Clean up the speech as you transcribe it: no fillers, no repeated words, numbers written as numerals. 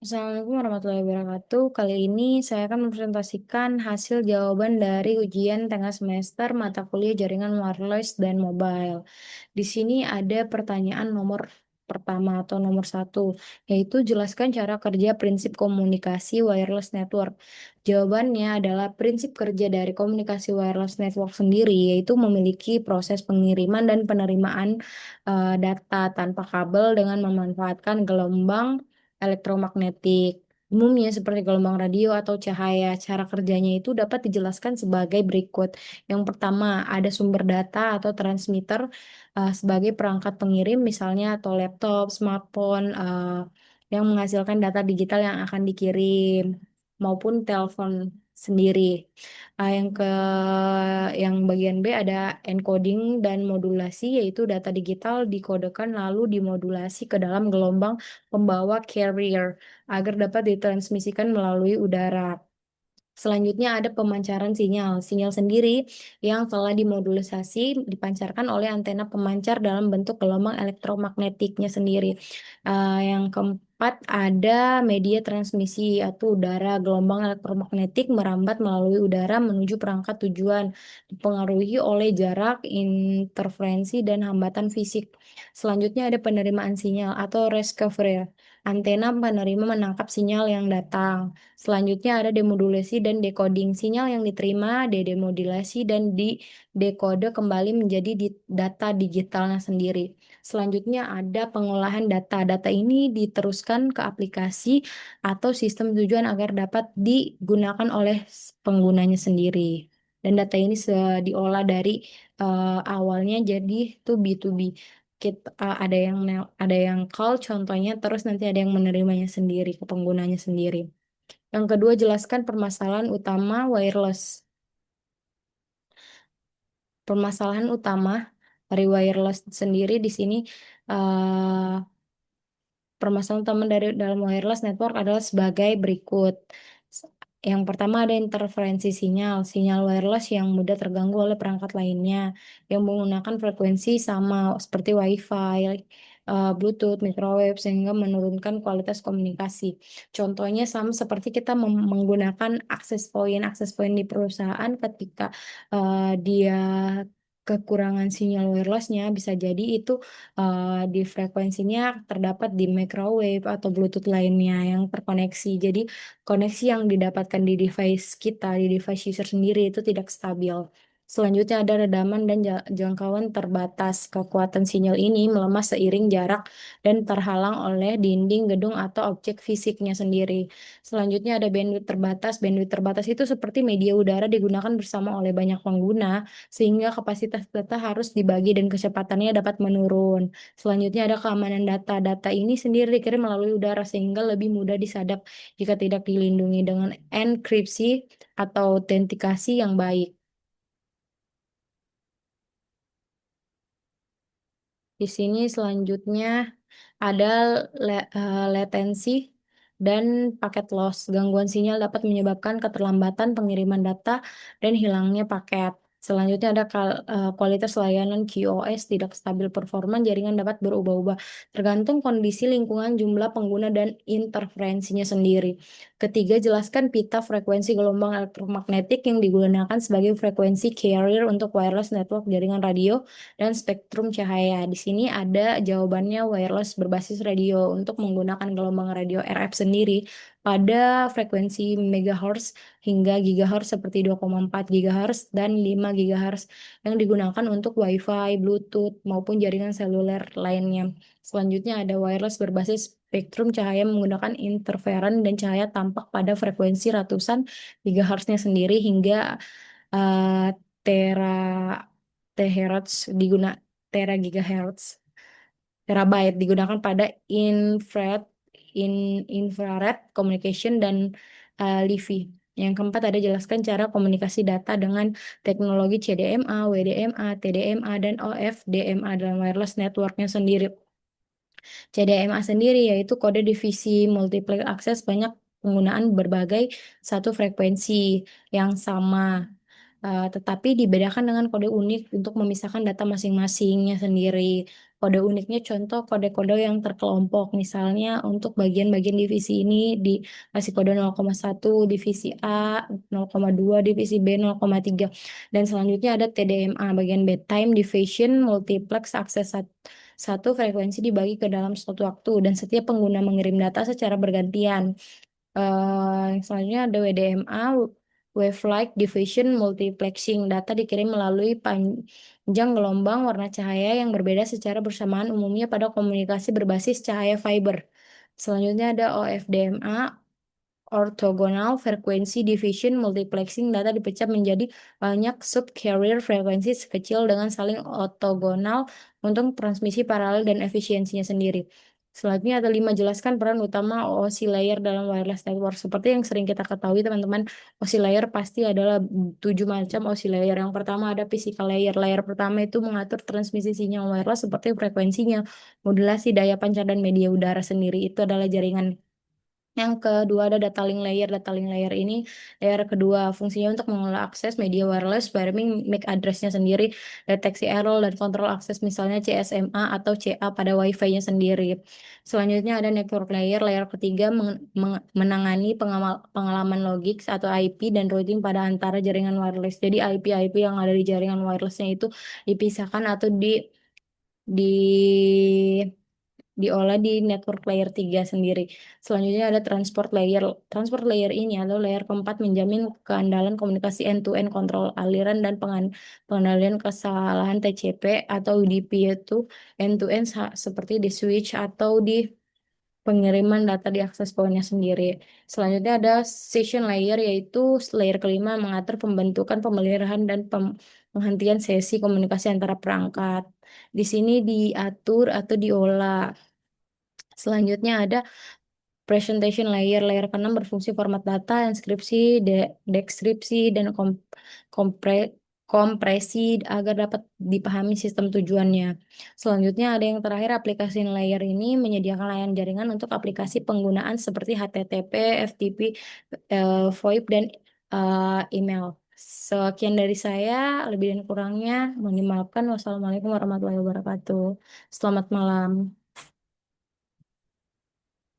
Assalamualaikum warahmatullahi wabarakatuh. Kali ini saya akan mempresentasikan hasil jawaban dari ujian tengah semester mata kuliah jaringan wireless dan mobile. Di sini ada pertanyaan nomor pertama atau nomor satu, yaitu jelaskan cara kerja prinsip komunikasi wireless network. Jawabannya adalah prinsip kerja dari komunikasi wireless network sendiri, yaitu memiliki proses pengiriman dan penerimaan data tanpa kabel dengan memanfaatkan gelombang elektromagnetik. Umumnya seperti gelombang radio atau cahaya. Cara kerjanya itu dapat dijelaskan sebagai berikut. Yang pertama, ada sumber data atau transmitter sebagai perangkat pengirim, misalnya atau laptop, smartphone, yang menghasilkan data digital yang akan dikirim, maupun telepon sendiri. Yang bagian B ada encoding dan modulasi, yaitu data digital dikodekan lalu dimodulasi ke dalam gelombang pembawa carrier agar dapat ditransmisikan melalui udara. Selanjutnya ada pemancaran sinyal. Sinyal sendiri yang telah dimodulasi dipancarkan oleh antena pemancar dalam bentuk gelombang elektromagnetiknya sendiri. Yang keempat ada media transmisi atau udara. Gelombang elektromagnetik merambat melalui udara menuju perangkat tujuan, dipengaruhi oleh jarak, interferensi, dan hambatan fisik. Selanjutnya ada penerimaan sinyal atau receiver. Antena penerima menangkap sinyal yang datang. Selanjutnya ada demodulasi dan decoding. Sinyal yang diterima dedemodulasi dan didekode kembali menjadi data digitalnya sendiri. Selanjutnya ada pengolahan data. Data ini diteruskan ke aplikasi atau sistem tujuan agar dapat digunakan oleh penggunanya sendiri. Dan data ini diolah dari awalnya jadi to B2B. Ada yang call contohnya, terus nanti ada yang menerimanya sendiri ke penggunanya sendiri. Yang kedua, jelaskan permasalahan utama wireless. Permasalahan utama dari wireless sendiri di sini, eh, permasalahan utama dari dalam wireless network adalah sebagai berikut. Yang pertama ada interferensi sinyal. Sinyal wireless yang mudah terganggu oleh perangkat lainnya yang menggunakan frekuensi sama seperti WiFi, Bluetooth, microwave sehingga menurunkan kualitas komunikasi. Contohnya sama seperti kita menggunakan akses point. Akses point di perusahaan ketika dia kekurangan sinyal wirelessnya bisa jadi itu di frekuensinya terdapat di microwave atau Bluetooth lainnya yang terkoneksi. Jadi koneksi yang didapatkan di device kita, di device user sendiri itu tidak stabil. Selanjutnya ada redaman dan jangkauan terbatas. Kekuatan sinyal ini melemah seiring jarak dan terhalang oleh dinding, gedung, atau objek fisiknya sendiri. Selanjutnya ada bandwidth terbatas. Bandwidth terbatas itu seperti media udara digunakan bersama oleh banyak pengguna, sehingga kapasitas data harus dibagi dan kecepatannya dapat menurun. Selanjutnya ada keamanan data. Data ini sendiri dikirim melalui udara sehingga lebih mudah disadap jika tidak dilindungi dengan enkripsi atau autentikasi yang baik. Di sini selanjutnya ada latensi dan paket loss. Gangguan sinyal dapat menyebabkan keterlambatan pengiriman data dan hilangnya paket. Selanjutnya ada kualitas layanan QoS tidak stabil, performa jaringan dapat berubah-ubah tergantung kondisi lingkungan, jumlah pengguna, dan interferensinya sendiri. Ketiga, jelaskan pita frekuensi gelombang elektromagnetik yang digunakan sebagai frekuensi carrier untuk wireless network jaringan radio dan spektrum cahaya. Di sini ada jawabannya wireless berbasis radio untuk menggunakan gelombang radio RF sendiri pada frekuensi megahertz hingga gigahertz seperti 2,4 gigahertz dan 5 gigahertz yang digunakan untuk WiFi, Bluetooth maupun jaringan seluler lainnya. Selanjutnya ada wireless berbasis spektrum cahaya menggunakan interferon dan cahaya tampak pada frekuensi ratusan gigahertznya sendiri hingga eh, tera terahertz tera gigahertz terabyte digunakan pada infrared infrared communication dan LiFi. Yang keempat ada jelaskan cara komunikasi data dengan teknologi CDMA, WDMA, TDMA, dan OFDMA dalam wireless networknya sendiri. CDMA sendiri yaitu kode divisi multiplex access banyak penggunaan berbagai satu frekuensi yang sama. tetapi dibedakan dengan kode unik untuk memisahkan data masing-masingnya sendiri. Kode uniknya contoh kode-kode yang terkelompok. Misalnya untuk bagian-bagian divisi ini dikasih kode 0,1 divisi A, 0,2 divisi B, 0,3. Dan selanjutnya ada TDMA, bagian bedtime division multiplex akses satu frekuensi dibagi ke dalam suatu waktu dan setiap pengguna mengirim data secara bergantian. Yang selanjutnya ada WDMA, Wave-like Diffusion Multiplexing. Data dikirim melalui panjang gelombang warna cahaya yang berbeda secara bersamaan umumnya pada komunikasi berbasis cahaya fiber. Selanjutnya ada OFDMA, Orthogonal Frequency Division Multiplexing. Data dipecah menjadi banyak sub-carrier frekuensi sekecil dengan saling ortogonal untuk transmisi paralel dan efisiensinya sendiri. Selanjutnya ada 5, jelaskan peran utama OSI layer dalam wireless network. Seperti yang sering kita ketahui teman-teman, OSI layer pasti adalah 7 macam OSI layer. Yang pertama ada physical layer. Layer pertama itu mengatur transmisi sinyal wireless seperti frekuensinya, modulasi daya pancar dan media udara sendiri. Itu adalah jaringan. Yang kedua ada data link layer. Data link layer ini layer kedua fungsinya untuk mengelola akses media wireless, firming MAC address-nya sendiri, deteksi error dan kontrol akses misalnya CSMA atau CA pada WiFi-nya sendiri. Selanjutnya ada network layer. Layer ketiga menangani pengalaman logik atau IP dan routing pada antara jaringan wireless. Jadi IP-IP yang ada di jaringan wirelessnya itu dipisahkan atau di diolah di network layer 3 sendiri. Selanjutnya ada transport layer. Transport layer ini adalah layer keempat menjamin keandalan komunikasi end-to-end kontrol aliran dan pengendalian kesalahan TCP atau UDP itu end-to-end seperti di switch atau di pengiriman data di akses pointnya sendiri. Selanjutnya ada session layer yaitu layer kelima mengatur pembentukan, pemeliharaan dan penghentian sesi komunikasi antara perangkat. Di sini diatur atau diolah. Selanjutnya ada presentation layer. Layer keenam berfungsi format data, inskripsi, deskripsi, dan kompre- kompresi agar dapat dipahami sistem tujuannya. Selanjutnya ada yang terakhir, aplikasi layer ini menyediakan layanan jaringan untuk aplikasi penggunaan seperti HTTP, FTP, VoIP, dan email. Sekian dari saya, lebih dan kurangnya mohon dimaafkan. Wassalamualaikum warahmatullahi wabarakatuh. Selamat malam.